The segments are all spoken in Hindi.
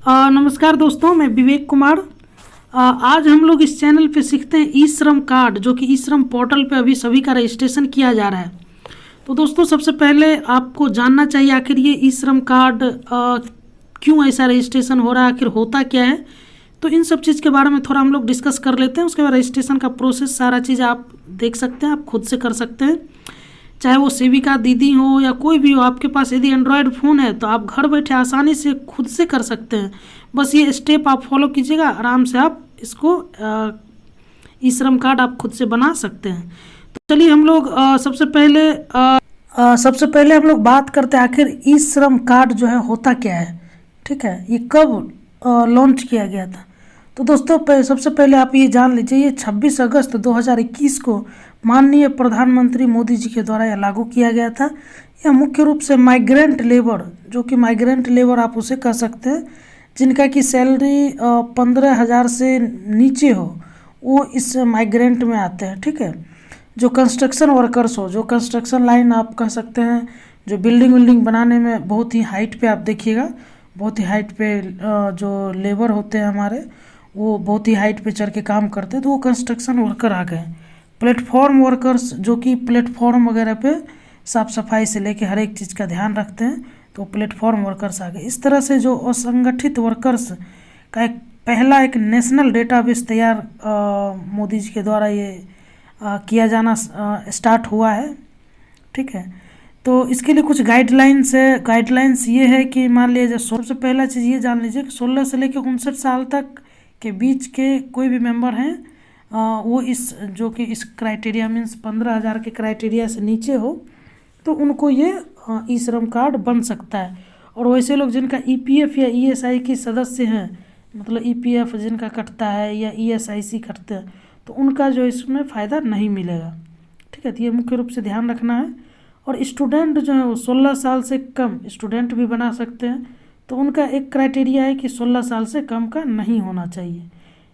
नमस्कार दोस्तों, मैं विवेक कुमार। आज हम लोग इस चैनल पे सीखते हैं ई श्रम कार्ड, जो कि ई श्रम पोर्टल पे अभी सभी का रजिस्ट्रेशन किया जा रहा है। तो दोस्तों, सबसे पहले आपको जानना चाहिए आखिर ये ई श्रम कार्ड क्यों ऐसा रजिस्ट्रेशन हो रहा है, आखिर होता क्या है। तो इन सब चीज़ के बारे में थोड़ा हम लोग डिस्कस कर लेते हैं। उसके बाद रजिस्ट्रेशन का प्रोसेस सारा चीज़ आप देख सकते हैं, आप खुद से कर सकते हैं, चाहे वो सेविका दीदी हो या कोई भी हो। आपके पास यदि एंड्रॉयड फ़ोन है तो आप घर बैठे आसानी से खुद से कर सकते हैं। बस ये स्टेप आप फॉलो कीजिएगा, आराम से आप इसको ई श्रम कार्ड आप खुद से बना सकते हैं। तो चलिए हम लोग सबसे पहले हम लोग बात करते हैं आखिर ई श्रम कार्ड जो है होता क्या है। ठीक है, ये कब लॉन्च किया गया था। तो दोस्तों, सबसे पहले आप ये जान लीजिए, ये 26 अगस्त 2021 को माननीय प्रधानमंत्री मोदी जी के द्वारा यह लागू किया गया था। यह मुख्य रूप से माइग्रेंट लेबर, जो कि माइग्रेंट लेबर आप उसे कह सकते हैं, जिनका की सैलरी 15,000 से नीचे हो, वो इस माइग्रेंट में आते हैं। ठीक है, जो कंस्ट्रक्शन वर्कर्स हो, जो कंस्ट्रक्शन लाइन आप कह सकते हैं, जो बिल्डिंग बनाने में बहुत ही हाइट पे, आप देखिएगा बहुत ही हाइट पे जो लेबर होते हैं हमारे, वो बहुत ही हाइट पे चढ़ के काम करते हैं, तो वो कंस्ट्रक्शन वर्कर आ गए। प्लेटफॉर्म वर्कर्स, जो कि प्लेटफॉर्म वगैरह पे साफ़ सफाई से लेके हर एक चीज़ का ध्यान रखते हैं, तो प्लेटफॉर्म वर्कर्स आ गए। इस तरह से जो असंगठित वर्कर्स का पहला एक नेशनल डेटाबेस तैयार मोदी जी के द्वारा ये किया जाना स्टार्ट हुआ है। ठीक है, तो इसके लिए कुछ गाइडलाइंस है। गाइडलाइंस ये है कि मान लीजिए, सबसे पहला चीज़ ये जान लीजिए कि 16 से लेकर 59 साल तक के बीच के कोई भी मेंबर हैं, वो इस क्राइटेरिया मीन्स 15,000 के क्राइटेरिया से नीचे हो, तो उनको ये ई श्रम कार्ड बन सकता है। और वैसे लोग जिनका ईपीएफ या ईएसआई के सदस्य हैं, मतलब ईपीएफ जिनका कटता है या ईएसआईसी कटते हैं, तो उनका जो इसमें फ़ायदा नहीं मिलेगा। ठीक है, तो ये मुख्य रूप से ध्यान रखना है। और स्टूडेंट जो है वो 16 साल से कम स्टूडेंट भी बना सकते हैं, तो उनका एक क्राइटेरिया है कि 16 साल से कम का नहीं होना चाहिए।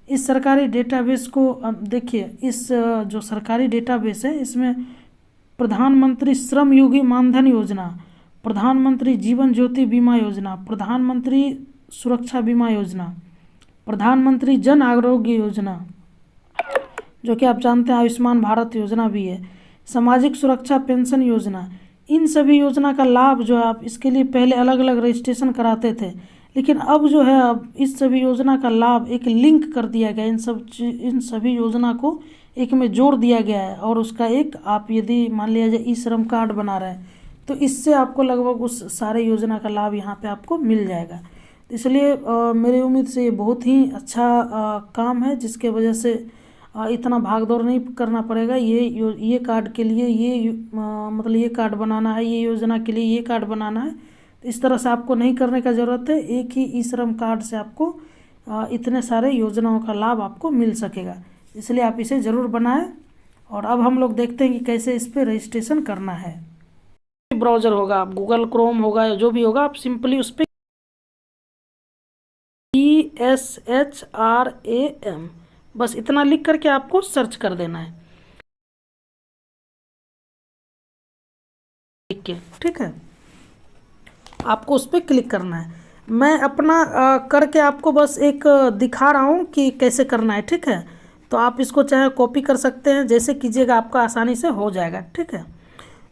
इस सरकारी डेटाबेस को देखिए, इस जो सरकारी डेटाबेस है, इसमें प्रधानमंत्री श्रम योगी मानधन योजना, प्रधानमंत्री जीवन ज्योति बीमा योजना, प्रधानमंत्री सुरक्षा बीमा योजना, प्रधानमंत्री जन आरोग्य योजना, जो कि आप जानते हैं आयुष्मान भारत योजना भी है, सामाजिक सुरक्षा पेंशन योजना, इन सभी योजना का लाभ जो है, आप इसके लिए पहले अलग अलग रजिस्ट्रेशन कराते थे, लेकिन अब जो है, अब इस सभी योजना का लाभ एक लिंक कर दिया गया। इन सभी योजना को एक में जोड़ दिया गया है, और उसका एक आप यदि मान लिया जाए ई श्रम कार्ड बना रहे हैं, तो इससे आपको लगभग उस सारे योजना का लाभ यहाँ पे आपको मिल जाएगा। तो इसलिए मेरी उम्मीद से ये बहुत ही अच्छा काम है, जिसके वजह से इतना भागदौड़ नहीं करना पड़ेगा। ये कार्ड के लिए मतलब ये कार्ड बनाना है, ये योजना के लिए ये कार्ड बनाना है, तो इस तरह से आपको नहीं करने का ज़रूरत है। एक ही ई श्रम कार्ड से आपको इतने सारे योजनाओं का लाभ आपको मिल सकेगा, इसलिए आप इसे ज़रूर बनाएं। और अब हम लोग देखते हैं कि कैसे इस पर रजिस्ट्रेशन करना है। ब्राउज़र होगा, आप गूगल क्रोम होगा या जो भी होगा, आप सिंपली उस पर ESHRAM बस इतना लिख करके आपको सर्च कर देना है। ठीक है, आपको उस पर क्लिक करना है। मैं अपना करके आपको बस एक दिखा रहा हूँ कि कैसे करना है। ठीक है, तो आप इसको चाहे कॉपी कर सकते हैं, जैसे कीजिएगा आपका आसानी से हो जाएगा। ठीक है,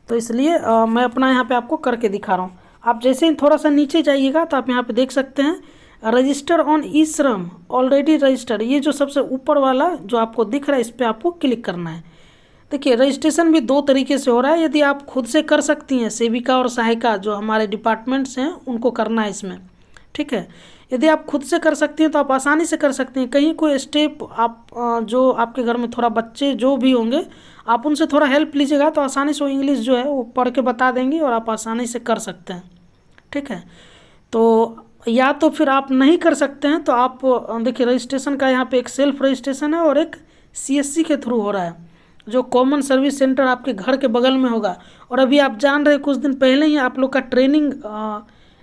तो इसलिए मैं अपना यहाँ पे आपको करके दिखा रहा हूँ। आप जैसे ही थोड़ा सा नीचे जाइएगा तो आप यहाँ पे देख सकते हैं रजिस्टर ऑन ई श्रम ऑलरेडी रजिस्टर्ड, ये जो सबसे ऊपर वाला जो आपको दिख रहा है, इस पर आपको क्लिक करना है। देखिए, रजिस्ट्रेशन भी 2 तरीके से हो रहा है। यदि आप खुद से कर सकती हैं, सेविका और सहायिका जो हमारे डिपार्टमेंट्स हैं, उनको करना है इसमें। ठीक है, यदि आप खुद से कर सकती हैं तो आप आसानी से कर सकती हैं। कहीं कोई स्टेप आप जो आपके घर में थोड़ा बच्चे जो भी होंगे, आप उनसे थोड़ा हेल्प लीजिएगा, तो आसानी से वो इंग्लिश जो है वो पढ़ के बता देंगे और आप आसानी से कर सकते हैं। ठीक है, तो या तो फिर आप नहीं कर सकते हैं, तो आप देखिए, रजिस्ट्रेशन का यहाँ पे एक सेल्फ रजिस्ट्रेशन है और एक CSC के थ्रू हो रहा है, जो कॉमन सर्विस सेंटर आपके घर के बगल में होगा। और अभी आप जान रहे, कुछ दिन पहले ही आप लोग का ट्रेनिंग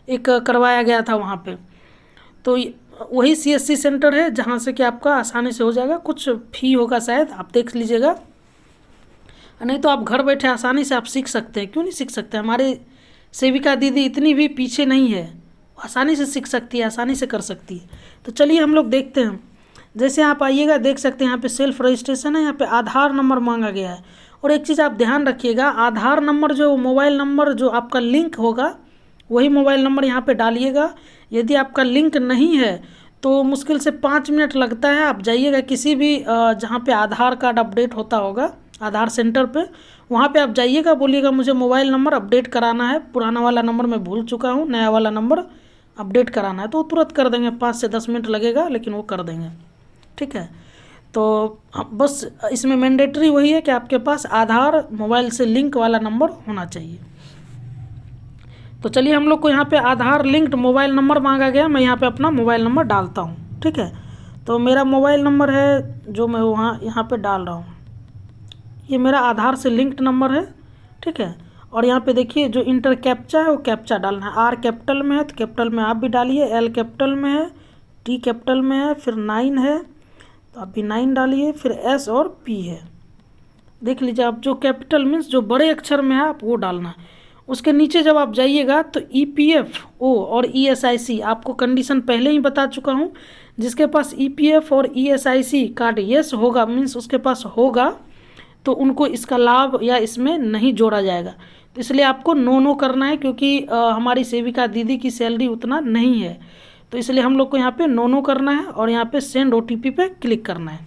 एक करवाया गया था वहाँ पे, तो वही CSC सेंटर है, जहाँ से कि आपका आसानी से हो जाएगा। कुछ फी होगा शायद, आप देख लीजिएगा, नहीं तो आप घर बैठे आसानी से आप सीख सकते हैं। क्यों नहीं सीख सकते? हमारे सेविका दीदी इतनी भी पीछे नहीं है, आसानी से सीख सकती है, आसानी से कर सकती है। तो चलिए हम लोग देखते हैं। जैसे आप आइएगा, देख सकते हैं यहाँ पे सेल्फ रजिस्ट्रेशन है, यहाँ पे आधार नंबर मांगा गया है। और एक चीज़ आप ध्यान रखिएगा, आधार नंबर जो मोबाइल नंबर जो आपका लिंक होगा वही मोबाइल नंबर यहाँ पे डालिएगा। यदि आपका लिंक नहीं है तो मुश्किल से 5 मिनट लगता है। आप जाइएगा किसी भी जहाँ पे आधार कार्ड अपडेट होता होगा, आधार सेंटर पे, वहाँ पे आप जाइएगा, बोलिएगा मुझे मोबाइल नंबर अपडेट कराना है, पुराना वाला नंबर मैं भूल चुका हूँ, नया वाला नंबर अपडेट कराना है, तो वो तुरंत कर देंगे। 5 से 10 मिनट लगेगा लेकिन वो कर देंगे, ठीक है। तो बस इसमें मैंडेटरी वही है कि आपके पास आधार मोबाइल से लिंक वाला नंबर होना चाहिए। तो चलिए हम लोग को यहाँ पे आधार लिंक्ड मोबाइल नंबर मांगा गया, मैं यहाँ पे अपना मोबाइल नंबर डालता हूँ, ठीक है। तो मेरा मोबाइल नंबर है जो मैं यहाँ पे डाल रहा हूँ, ये मेरा आधार से लिंक्ड नंबर है, ठीक है। और यहाँ पे देखिए जो इंटर कैप्चा है वो कैप्चा डालना है। आर कैपिटल में है तो कैपिटल में आप भी डालिए, एल कैपिटल में है, टी कैपिटल में है, फिर 9 है तो आप भी 9 डालिए, फिर एस और पी है। देख लीजिए, आप जो कैपिटल मीन्स जो बड़े अक्षर में है आप वो डालना है। उसके नीचे जब आप जाइएगा तो EPFO और ESIC, आपको कंडीशन पहले ही बता चुका हूँ। जिसके पास EPF और ESIC कार्ड यस होगा मीन्स उसके पास होगा, तो उनको इसका लाभ या इसमें नहीं जोड़ा जाएगा। तो इसलिए आपको नो करना है, क्योंकि हमारी सेविका दीदी की सैलरी उतना नहीं है, तो इसलिए हम लोग को यहाँ पे नो करना है और यहाँ पे सेंड OTP पे क्लिक करना है।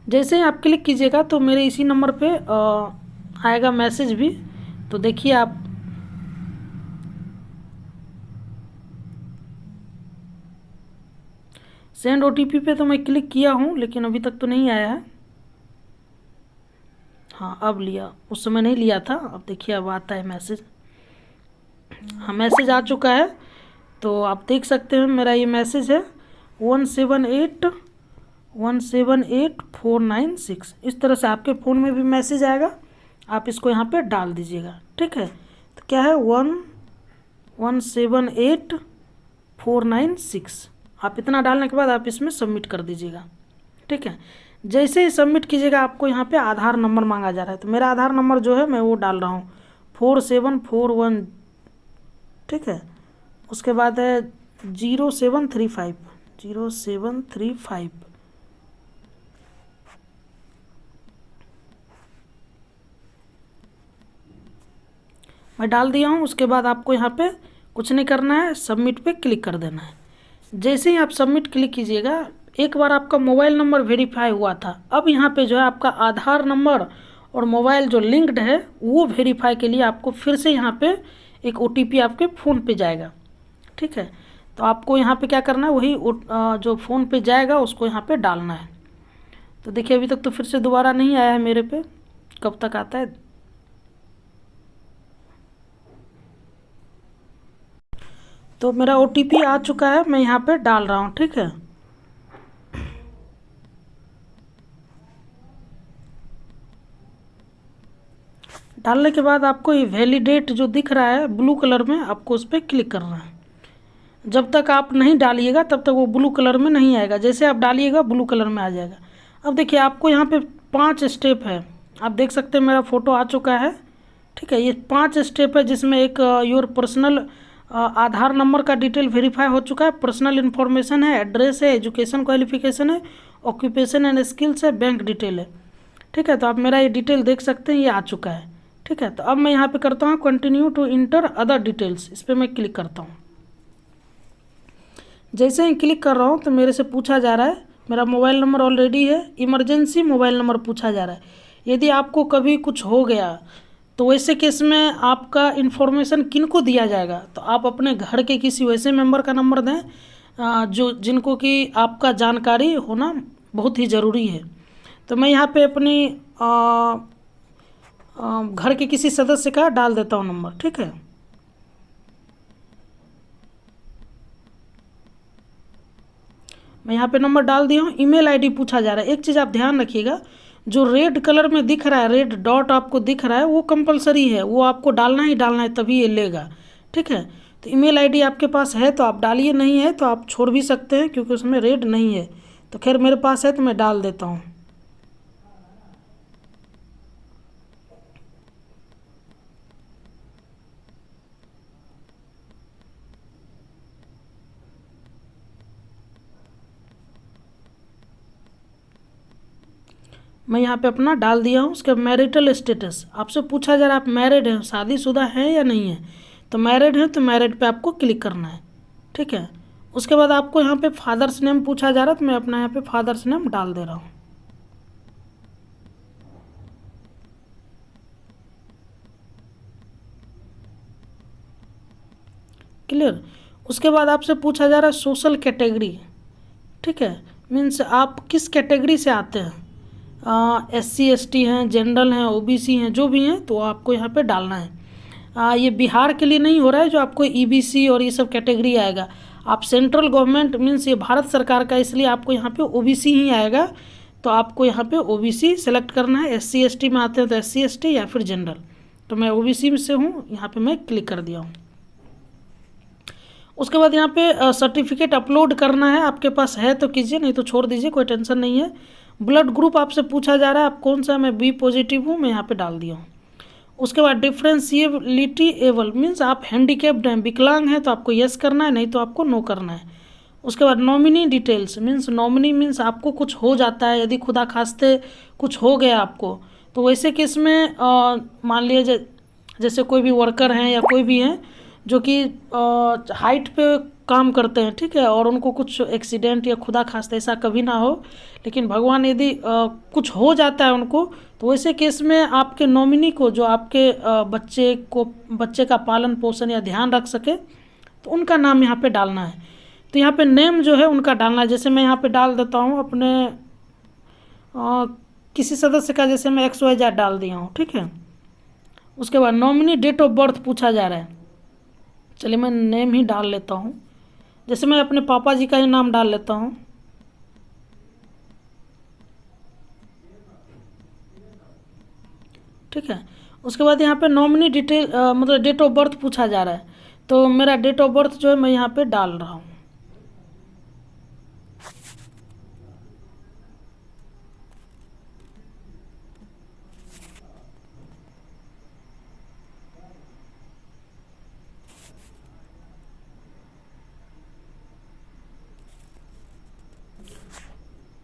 जैसे ही आप क्लिक कीजिएगा तो मेरे इसी नंबर पे आएगा मैसेज भी। तो देखिए आप सेंड OTP पे तो मैं क्लिक किया हूँ लेकिन अभी तक तो नहीं आया है। हाँ अब लिया, उस समय नहीं लिया था, अब देखिए अब आता है मैसेज। हाँ मैसेज आ चुका है, तो आप देख सकते हैं मेरा ये मैसेज है 178 इस तरह से आपके फ़ोन में भी मैसेज आएगा, आप इसको यहाँ पे डाल दीजिएगा, ठीक है। तो क्या है 1178496, आप इतना डालने के बाद आप इसमें सबमिट कर दीजिएगा, ठीक है। जैसे ही सबमिट कीजिएगा आपको यहाँ पे आधार नंबर मांगा जा रहा है, तो मेरा आधार नंबर जो है मैं वो डाल रहा हूँ 4741, ठीक है। उसके बाद है 0735 मैं डाल दिया हूँ। उसके बाद आपको यहाँ पे कुछ नहीं करना है, सबमिट पे क्लिक कर देना है। जैसे ही आप सबमिट क्लिक कीजिएगा, एक बार आपका मोबाइल नंबर वेरीफाई हुआ था, अब यहाँ पे जो है आपका आधार नंबर और मोबाइल जो लिंक्ड है वो वेरीफाई के लिए आपको फिर से यहाँ पे एक OTP आपके फ़ोन पे जाएगा, ठीक है। तो आपको यहाँ पे क्या करना है, वही जो फ़ोन पे जाएगा उसको यहाँ पे डालना है। तो देखिए अभी तक तो फिर से दोबारा नहीं आया है मेरे पे, कब तक आता है। तो मेरा OTP आ चुका है, मैं यहाँ पे डाल रहा हूँ, ठीक है। डालने के बाद आपको ये वैलिडेट जो दिख रहा है ब्लू कलर में, आपको उस पर क्लिक करना है। जब तक आप नहीं डालिएगा तब तक वो ब्लू कलर में नहीं आएगा, जैसे आप डालिएगा ब्लू कलर में आ जाएगा। अब देखिए आपको यहाँ पे 5 स्टेप है, आप देख सकते हैं मेरा फ़ोटो आ चुका है, ठीक है। ये 5 स्टेप है जिसमें एक योर पर्सनल आधार नंबर का डिटेल वेरीफाई हो चुका है, पर्सनल इन्फॉर्मेशन है, एड्रेस है, एजुकेशन क्वालिफिकेशन है, ऑक्यूपेशन एंड स्किल्स है, बैंक डिटेल है, ठीक है। तो आप मेरा ये डिटेल देख सकते हैं, ये आ चुका है, ठीक है। तो अब मैं यहाँ पे करता हूँ continue to enter other details, इस पर मैं क्लिक करता हूँ। जैसे ही क्लिक कर रहा हूँ तो मेरे से पूछा जा रहा है, मेरा मोबाइल नंबर ऑलरेडी है, इमरजेंसी मोबाइल नंबर पूछा जा रहा है। यदि आपको कभी कुछ हो गया तो वैसे केस में आपका इन्फॉर्मेशन किन को दिया जाएगा, तो आप अपने घर के किसी वैसे मेंबर का नंबर दें जो जिनको कि आपका जानकारी होना बहुत ही ज़रूरी है। तो मैं यहाँ पे अपनी घर के किसी सदस्य का डाल देता हूँ नंबर, ठीक है। मैं यहाँ पे नंबर डाल दिया हूँ। ईमेल आईडी पूछा जा रहा है। एक चीज़ आप ध्यान रखिएगा, जो रेड कलर में दिख रहा है, रेड डॉट आपको दिख रहा है, वो कंपलसरी है, वो आपको डालना ही डालना है, तभी ये लेगा, ठीक है। तो ईमेल आईडी आपके पास है तो आप डालिए, नहीं है तो आप छोड़ भी सकते हैं क्योंकि उसमें रेड नहीं है। तो खैर मेरे पास है तो मैं डाल देता हूँ। मैं यहाँ पे अपना डाल दिया हूँ। उसके मैरिटल स्टेटस आपसे पूछा जा रहा है आप मैरिड हैं, शादीशुदा हैं या नहीं है, तो मैरिड है तो मैरिड पे आपको क्लिक करना है, ठीक है। उसके बाद आपको यहाँ पे फादर्स नेम पूछा जा रहा है, तो मैं अपना यहाँ पे फादर्स नेम डाल दे रहा हूँ। क्लियर। उसके बाद आपसे पूछा जा रहा है सोशल कैटेगरी, ठीक है, मीन्स आप किस कैटेगरी से आते हैं, SC ST हैं, जनरल हैं, OBC हैं, जो भी हैं, तो आपको यहाँ पे डालना है। ये बिहार के लिए नहीं हो रहा है जो आपको EBC और ये सब कैटेगरी आएगा। आप सेंट्रल गवर्नमेंट मीन्स ये भारत सरकार का, इसलिए आपको यहाँ पे OBC ही आएगा, तो आपको यहाँ पे OBC सेलेक्ट करना है। SC ST में आते हैं तो SC ST या फिर जनरल, तो मैं OBC में से हूँ, यहाँ पे मैं क्लिक कर दिया हूँ। उसके बाद यहाँ पे सर्टिफिकेट अपलोड करना है, आपके पास है तो कीजिए, नहीं तो छोड़ दीजिए, कोई टेंशन नहीं है। ब्लड ग्रुप आपसे पूछा जा रहा है आप कौन सा, मैं B पॉजिटिव हूँ, मैं यहाँ पे डाल दिया हूँ। उसके बाद डिफ्रेंशिएबिलिटी एबल मीन्स आप हैंडीकेप्ड हैं, विकलांग हैं, तो आपको यस करना है, नहीं तो आपको नो करना है। उसके बाद nominee details means nominee means आपको कुछ हो जाता है, यदि खुदा खास्ते कुछ हो गया आपको, तो वैसे केस में मान लीजिए जैसे कोई भी वर्कर हैं या कोई भी हैं जो कि हाइट पे काम करते हैं, ठीक है, और उनको कुछ एक्सीडेंट या खुदा खास्ता ऐसा कभी ना हो, लेकिन भगवान यदि कुछ हो जाता है उनको, तो वैसे केस में आपके नॉमिनी को जो आपके बच्चे का पालन पोषण या ध्यान रख सके, तो उनका नाम यहाँ पे डालना है। तो यहाँ पे नेम जो है उनका डालना है। जैसे मैं यहाँ पे डाल देता हूँ अपने किसी सदस्य का, जैसे मैं XYZ डाल दिया हूँ, ठीक है। उसके बाद नॉमिनी डेट ऑफ बर्थ पूछा जा रहा है, चलिए मैं नेम ही डाल लेता हूँ, जैसे मैं अपने पापा जी का ही नाम डाल लेता हूँ, ठीक है। उसके बाद यहाँ पे नॉमिनी डिटेल मतलब डेट ऑफ बर्थ पूछा जा रहा है, तो मेरा डेट ऑफ बर्थ जो है मैं यहाँ पे डाल रहा हूँ।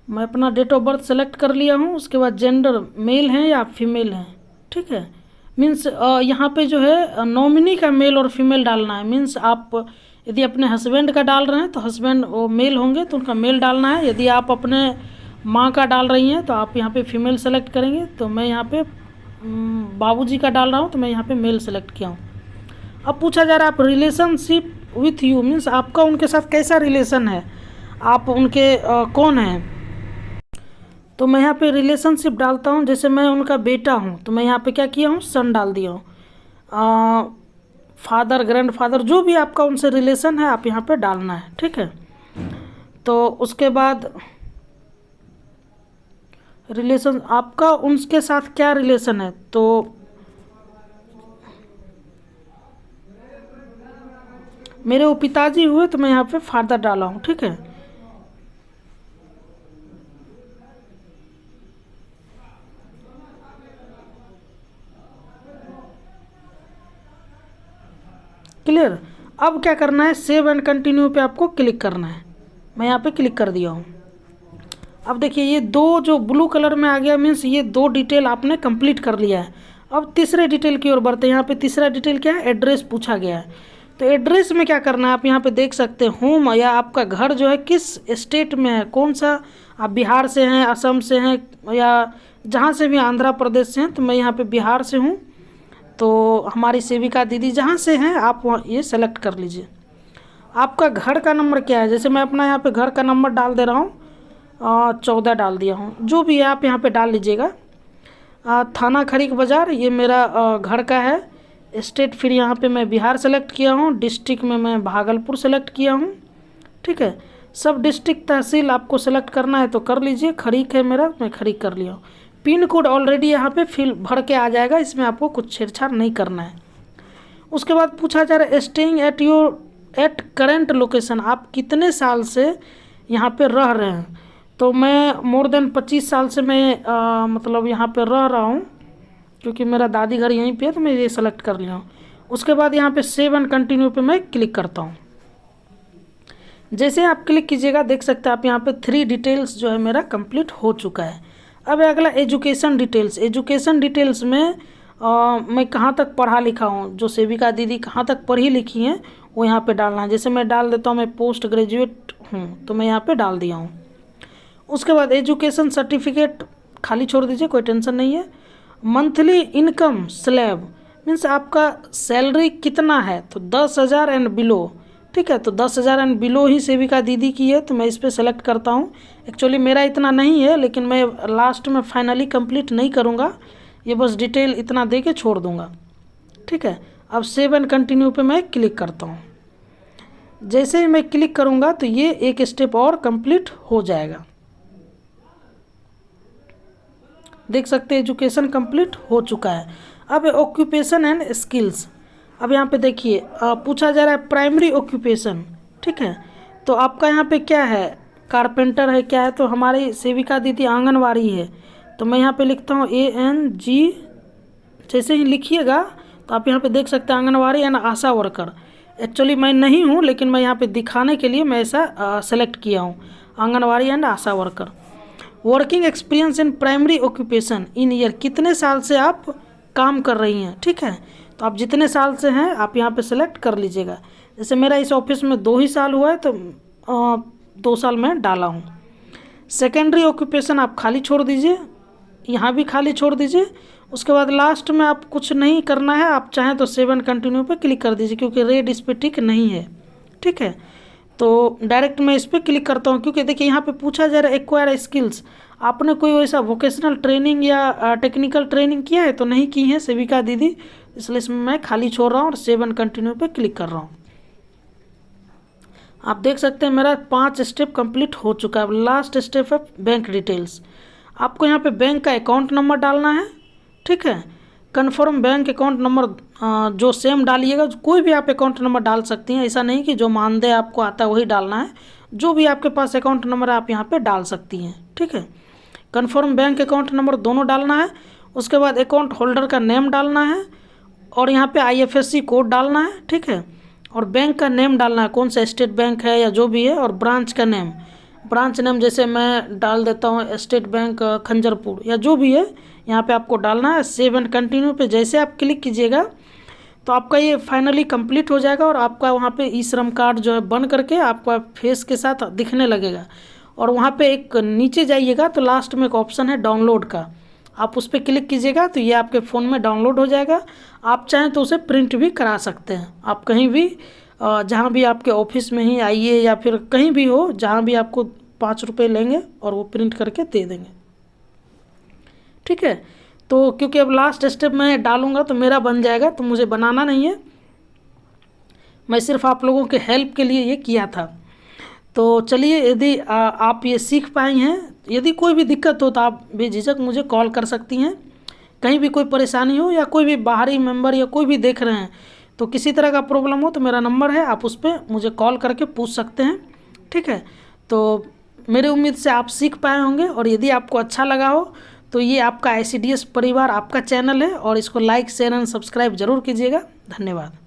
मैं अपना डेट ऑफ बर्थ सेलेक्ट कर लिया हूँ। उसके बाद जेंडर मेल हैं या फीमेल हैं, ठीक है, मीन्स यहाँ पे जो है नॉमिनी का मेल और फीमेल डालना है। मीन्स आप यदि अपने हस्बैंड का डाल रहे हैं तो हस्बैंड वो मेल होंगे तो उनका मेल डालना है। यदि आप अपने माँ का डाल रही हैं तो आप यहाँ पे फीमेल सेलेक्ट करेंगे। तो मैं यहाँ पे बाबूजी का डाल रहा हूँ तो मैं यहाँ पे मेल सेलेक्ट किया हूँ। अब पूछा जा रहा है आप रिलेशनशिप विथ यू मीन्स आपका उनके साथ कैसा रिलेशन है, आप उनके कौन हैं। तो मैं यहाँ पे रिलेशनशिप डालता हूँ, जैसे मैं उनका बेटा हूँ तो मैं यहाँ पे क्या किया हूँ, सन डाल दिया हूँ। फादर ग्रैंडफादर जो भी आपका उनसे रिलेशन है आप यहाँ पे डालना है, ठीक है। तो उसके बाद रिलेशन आपका उनके साथ क्या रिलेशन है, तो मेरे वो पिताजी हुए तो मैं यहाँ पे फादर डाला हूँ, ठीक है। क्लियर। अब क्या करना है, सेव एंड कंटिन्यू पे आपको क्लिक करना है। मैं यहाँ पे क्लिक कर दिया हूँ। अब देखिए ये दो जो ब्लू कलर में आ गया मीन्स ये दो डिटेल आपने कंप्लीट कर लिया है। अब तीसरे डिटेल की ओर बढ़ते हैं। यहाँ पे तीसरा डिटेल क्या है, एड्रेस पूछा गया है। तो एड्रेस में क्या करना है, आप यहाँ पे देख सकते हैं होम या आपका घर जो है किस स्टेट में है, कौन सा, आप बिहार से हैं, असम से हैं या जहाँ से भी, आंध्र प्रदेश से हैं। तो मैं यहाँ पे बिहार से हूँ, तो हमारी सेविका दीदी जहाँ से हैं आप वहाँ ये सेलेक्ट कर लीजिए। आपका घर का नंबर क्या है, जैसे मैं अपना यहाँ पे घर का नंबर डाल दे रहा हूँ, 14 डाल दिया हूँ, जो भी है आप यहाँ पे डाल लीजिएगा। थाना खरीक बाज़ार ये मेरा घर का है। स्टेट फिर यहाँ पे मैं बिहार सेलेक्ट किया हूँ, डिस्ट्रिक्ट में मैं भागलपुर सेलेक्ट किया हूँ, ठीक है। सब डिस्ट्रिक्ट तहसील आपको सेलेक्ट करना है तो कर लीजिए। खरीक है मेरा, मैं खरीक कर लिया हूँ। पिन कोड ऑलरेडी यहाँ पे फिल भर के आ जाएगा, इसमें आपको कुछ छेड़छाड़ नहीं करना है। उसके बाद पूछा जा रहा है स्टेइंग एट करेंट लोकेशन, आप कितने साल से यहाँ पे रह रहे हैं। तो मैं मोर देन 25 साल से मैं मतलब यहाँ पे रह रहा हूँ, क्योंकि मेरा दादी घर यहीं पे है तो मैं ये सेलेक्ट कर लिया हूँ। उसके बाद यहाँ पे सेव एंड कंटिन्यू पे मैं क्लिक करता हूँ। जैसे आप क्लिक कीजिएगा देख सकते हैं आप यहाँ पे 3 डिटेल्स जो है मेरा कंप्लीट हो चुका है। अब अगला एजुकेशन डिटेल्स। एजुकेशन डिटेल्स में मैं कहाँ तक पढ़ा लिखा हूँ, जो सेविका दीदी कहाँ तक पढ़ी लिखी हैं वो यहाँ पे डालना है। जैसे मैं डाल देता हूँ मैं पोस्ट ग्रेजुएट हूँ, तो मैं यहाँ पे डाल दिया हूँ। उसके बाद एजुकेशन सर्टिफिकेट खाली छोड़ दीजिए, कोई टेंशन नहीं है। मंथली इनकम स्लैब मीन्स आपका सैलरी कितना है, तो 10,000 एंड बिलो, ठीक है। तो 10,000 एंड बिलो ही सेविका दीदी की है, तो मैं इस पर सेलेक्ट करता हूँ। एक्चुअली मेरा इतना नहीं है, लेकिन मैं लास्ट में फाइनली कंप्लीट नहीं करूँगा, ये बस डिटेल इतना दे के छोड़ दूँगा, ठीक है। अब सेव एंड कंटिन्यू पे मैं क्लिक करता हूँ। जैसे ही मैं क्लिक करूँगा तो ये एक स्टेप और कंप्लीट हो जाएगा। देख सकते हैं एजुकेशन कंप्लीट हो चुका है। अब ऑक्यूपेशन एंड स्किल्स। अब यहाँ पे देखिए पूछा जा रहा है प्राइमरी ऑक्यूपेशन, ठीक है। तो आपका यहाँ पे क्या है, कारपेंटर है क्या है, तो हमारी सेविका दीदी आंगनवाड़ी है, तो मैं यहाँ पे लिखता हूँ ANG। जैसे ही लिखिएगा तो आप यहाँ पे देख सकते हैं anganwadi and Asha worker. Actually मैं नहीं हूँ, लेकिन मैं यहाँ पे दिखाने के लिए मैं ऐसा सेलेक्ट किया हूँ, anganwadi and Asha worker. Working experience in primary occupation in year, कितने साल से आप काम कर रही हैं, ठीक है। तो आप जितने साल से हैं आप यहाँ पे सेलेक्ट कर लीजिएगा। जैसे मेरा इस ऑफिस में 2 ही साल हुआ है, तो 2 साल में डाला हूँ। सेकेंडरी ऑक्यूपेशन आप खाली छोड़ दीजिए, यहाँ भी खाली छोड़ दीजिए। उसके बाद लास्ट में आप कुछ नहीं करना है, आप चाहें तो सेव एंड कंटिन्यू पे क्लिक कर दीजिए, क्योंकि रेड इस पर टिक नहीं है, ठीक है। तो डायरेक्ट मैं इस पर क्लिक करता हूँ, क्योंकि देखिए यहाँ पे पूछा जा रहा है एक्वायर स्किल्स। आपने कोई वैसा वोकेशनल ट्रेनिंग या टेक्निकल ट्रेनिंग किया है, तो नहीं की है सेविका दीदी, इसलिए इसमें मैं खाली छोड़ रहा हूँ और सेव एंड कंटिन्यू पे क्लिक कर रहा हूँ। आप देख सकते हैं मेरा 5 स्टेप कंप्लीट हो चुका है। लास्ट स्टेप है बैंक डिटेल्स। आपको यहाँ पे बैंक का अकाउंट नंबर डालना है, ठीक है। कन्फर्म बैंक अकाउंट नंबर जो सेम डालिएगा, कोई भी आप अकाउंट नंबर डाल सकती हैं, ऐसा नहीं कि जो मानदेय आपको आता है वही डालना है। जो भी आपके पास अकाउंट नंबर आप यहाँ पे डाल सकती हैं, ठीक है। कन्फर्म बैंक अकाउंट नंबर दोनों डालना है। उसके बाद अकाउंट होल्डर का नेम डालना है, और यहाँ पे IFSC कोड डालना है, ठीक है। और बैंक का नेम डालना है, कौन सा स्टेट बैंक है या जो भी है, और ब्रांच का नेम, ब्रांच नेम जैसे मैं डाल देता हूँ स्टेट बैंक खंजरपुर या जो भी है, यहाँ पे आपको डालना है। सेव एंड कंटिन्यू पे जैसे आप क्लिक कीजिएगा तो आपका ये फाइनली कंप्लीट हो जाएगा, और आपका वहाँ पे ई श्रम कार्ड जो है बन करके आपका फेस के साथ दिखने लगेगा। और वहाँ पे एक नीचे जाइएगा तो लास्ट में एक ऑप्शन है डाउनलोड का, आप उस पर क्लिक कीजिएगा तो ये आपके फ़ोन में डाउनलोड हो जाएगा। आप चाहें तो उसे प्रिंट भी करा सकते हैं। आप कहीं भी जहाँ भी आपके ऑफिस में ही आइए या फिर कहीं भी हो, जहाँ भी आपको 5 रुपये लेंगे और वो प्रिंट करके दे देंगे, ठीक है। तो क्योंकि अब लास्ट स्टेप मैं डालूंगा तो मेरा बन जाएगा, तो मुझे बनाना नहीं है, मैं सिर्फ आप लोगों के हेल्प के लिए ये किया था। तो चलिए, यदि आप ये सीख पाई हैं, यदि कोई भी दिक्कत हो तो आप बेझिझक मुझे कॉल कर सकती हैं। कहीं भी कोई परेशानी हो या कोई भी बाहरी मेंबर या कोई भी देख रहे हैं तो किसी तरह का प्रॉब्लम हो तो मेरा नंबर है, आप उस पर मुझे कॉल करके पूछ सकते हैं, ठीक है। तो मेरी उम्मीद से आप सीख पाए होंगे, और यदि आपको अच्छा लगा हो तो ये आपका ICDS परिवार आपका चैनल है, और इसको लाइक शेयर एंड सब्सक्राइब जरूर कीजिएगा। धन्यवाद।